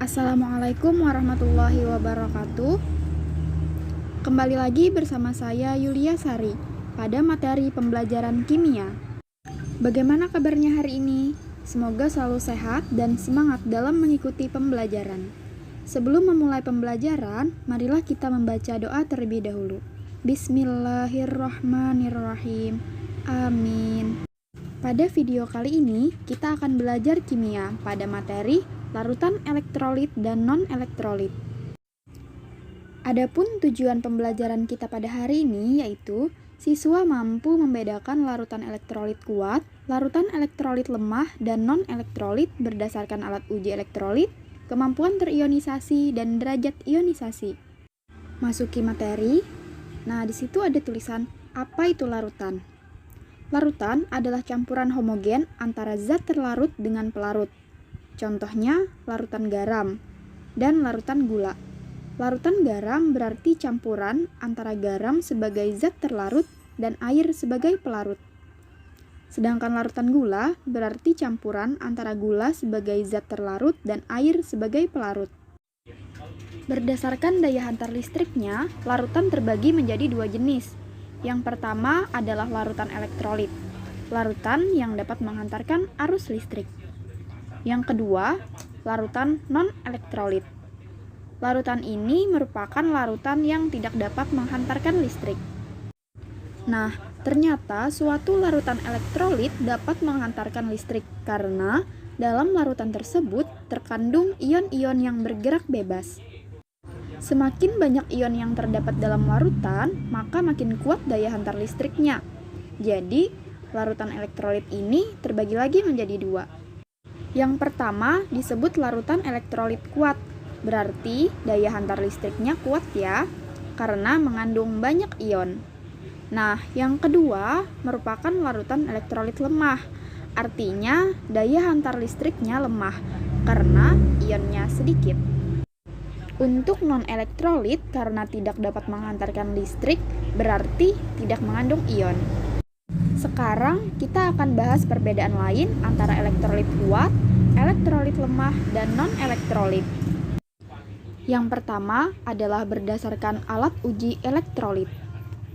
Assalamualaikum warahmatullahi wabarakatuh. Kembali lagi bersama saya Yulia Sari pada materi pembelajaran kimia. Bagaimana kabarnya hari ini? Semoga selalu sehat dan semangat dalam mengikuti pembelajaran. Sebelum memulai pembelajaran, marilah kita membaca doa terlebih dahulu. Bismillahirrahmanirrahim. Amin. Pada video kali ini, kita akan belajar kimia pada materi larutan elektrolit dan non-elektrolit. Adapun tujuan pembelajaran kita pada hari ini yaitu siswa mampu membedakan larutan elektrolit kuat, larutan elektrolit lemah, dan non-elektrolit berdasarkan alat uji elektrolit, kemampuan terionisasi, dan derajat ionisasi. Masuki materi. Nah, di situ ada tulisan apa itu larutan. Larutan adalah campuran homogen antara zat terlarut dengan pelarut. Contohnya larutan garam dan larutan gula. Larutan garam berarti campuran antara garam sebagai zat terlarut dan air sebagai pelarut. Sedangkan larutan gula berarti campuran antara gula sebagai zat terlarut dan air sebagai pelarut. Berdasarkan daya hantar listriknya, larutan terbagi menjadi dua jenis. Yang pertama adalah larutan elektrolit, larutan yang dapat menghantarkan arus listrik. Yang kedua, larutan non-elektrolit. Larutan ini merupakan larutan yang tidak dapat menghantarkan listrik. Nah, ternyata suatu larutan elektrolit dapat menghantarkan listrik karena dalam larutan tersebut terkandung ion-ion yang bergerak bebas. Semakin banyak ion yang terdapat dalam larutan, maka makin kuat daya hantar listriknya. Jadi, larutan elektrolit ini terbagi lagi menjadi dua. Yang pertama disebut larutan elektrolit kuat. Berarti daya hantar listriknya kuat ya, karena mengandung banyak ion. Nah, yang kedua merupakan larutan elektrolit lemah. Artinya daya hantar listriknya lemah, karena ionnya sedikit. Untuk non-elektrolit, karena tidak dapat menghantarkan listrik, berarti tidak mengandung ion. Sekarang kita akan bahas perbedaan lain antara elektrolit kuat, elektrolit lemah, dan non-elektrolit. Yang pertama adalah berdasarkan alat uji elektrolit.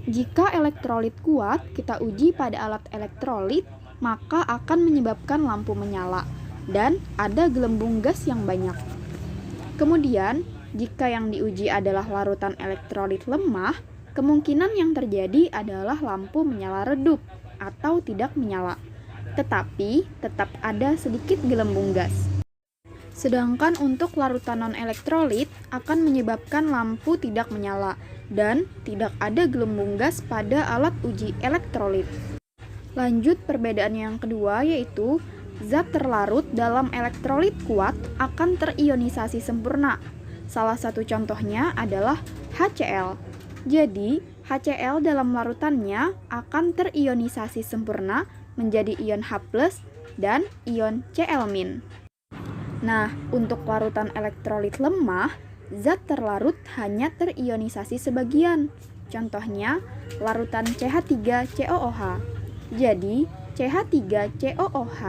Jika elektrolit kuat kita uji pada alat elektrolit, maka akan menyebabkan lampu menyala dan ada gelembung gas yang banyak. Kemudian, jika yang diuji adalah larutan elektrolit lemah, kemungkinan yang terjadi adalah lampu menyala redup atau tidak menyala, tetapi tetap ada sedikit gelembung gas. Sedangkan untuk larutan non-elektrolit akan menyebabkan lampu tidak menyala dan tidak ada gelembung gas pada alat uji elektrolit. Lanjut perbedaan yang kedua yaitu zat terlarut dalam elektrolit kuat akan terionisasi sempurna. Salah satu contohnya -adalah HCl. Jadi, HCl dalam larutannya akan terionisasi sempurna menjadi ion H+ dan ion Cl-. Nah, untuk larutan elektrolit lemah, zat terlarut hanya terionisasi sebagian. Contohnya, larutan CH3COOH. Jadi, CH3COOH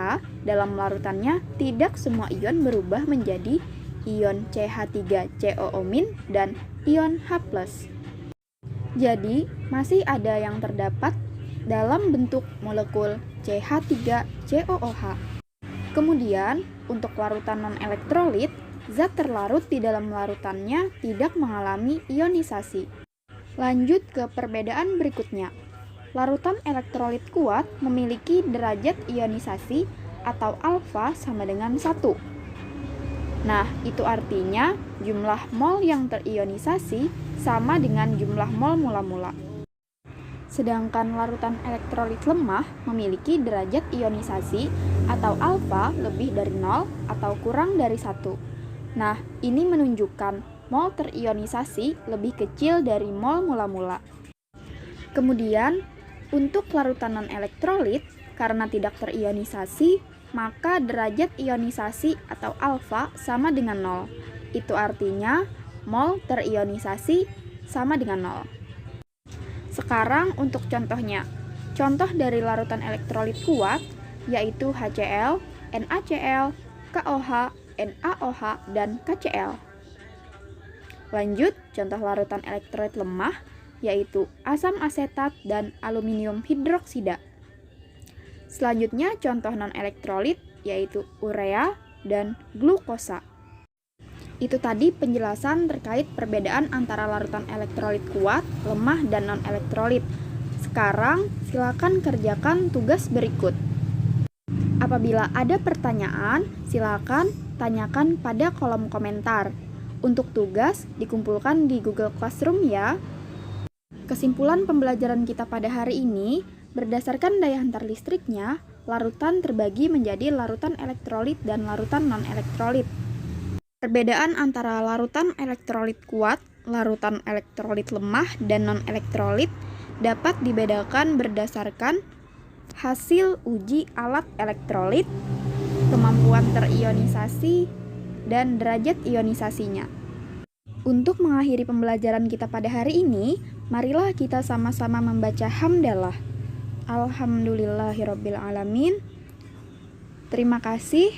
dalam larutannya tidak semua ion berubah menjadi ion CH3COO- dan ion H+. Jadi, masih ada yang terdapat dalam bentuk molekul CH3COOH. Kemudian, untuk larutan non-elektrolit, zat terlarut di dalam larutannya tidak mengalami ionisasi. Lanjut ke perbedaan berikutnya. Larutan elektrolit kuat memiliki derajat ionisasi atau alfa sama dengan 1. Nah, itu artinya jumlah mol yang terionisasi sama dengan jumlah mol mula-mula. Sedangkan larutan elektrolit lemah memiliki derajat ionisasi atau alfa lebih dari 0 atau kurang dari 1. Nah, ini menunjukkan mol terionisasi lebih kecil dari mol mula-mula. Kemudian, untuk larutan non-elektrolit, karena tidak terionisasi, maka derajat ionisasi atau alfa sama dengan 0. Itu artinya mol terionisasi sama dengan 0. Sekarang untuk contohnya. Contoh dari larutan elektrolit kuat yaitu HCl, NaCl, KOH, NaOH, dan KCl. Lanjut, contoh larutan elektrolit lemah yaitu asam asetat dan aluminium hidroksida. Selanjutnya, contoh non-elektrolit yaitu urea dan glukosa. Itu tadi penjelasan terkait perbedaan antara larutan elektrolit kuat, lemah, dan non-elektrolit. Sekarang, silakan kerjakan tugas berikut. Apabila ada pertanyaan, silakan tanyakan pada kolom komentar. Untuk tugas, dikumpulkan di Google Classroom ya. Kesimpulan pembelajaran kita pada hari ini, berdasarkan daya hantar listriknya, larutan terbagi menjadi larutan elektrolit dan larutan non-elektrolit. Perbedaan antara larutan elektrolit kuat, larutan elektrolit lemah, dan non-elektrolit dapat dibedakan berdasarkan hasil uji alat elektrolit, kemampuan terionisasi, dan derajat ionisasinya. Untuk mengakhiri pembelajaran kita pada hari ini, marilah kita sama-sama membaca hamdalah. Alhamdulillahirrabbilalamin. Terima kasih.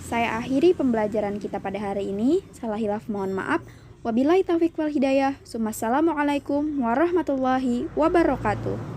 Saya akhiri pembelajaran kita pada hari ini. Salah hilaf mohon maaf. Wabillahi taufiq wal hidayah. Assalamualaikum warahmatullahi wabarakatuh.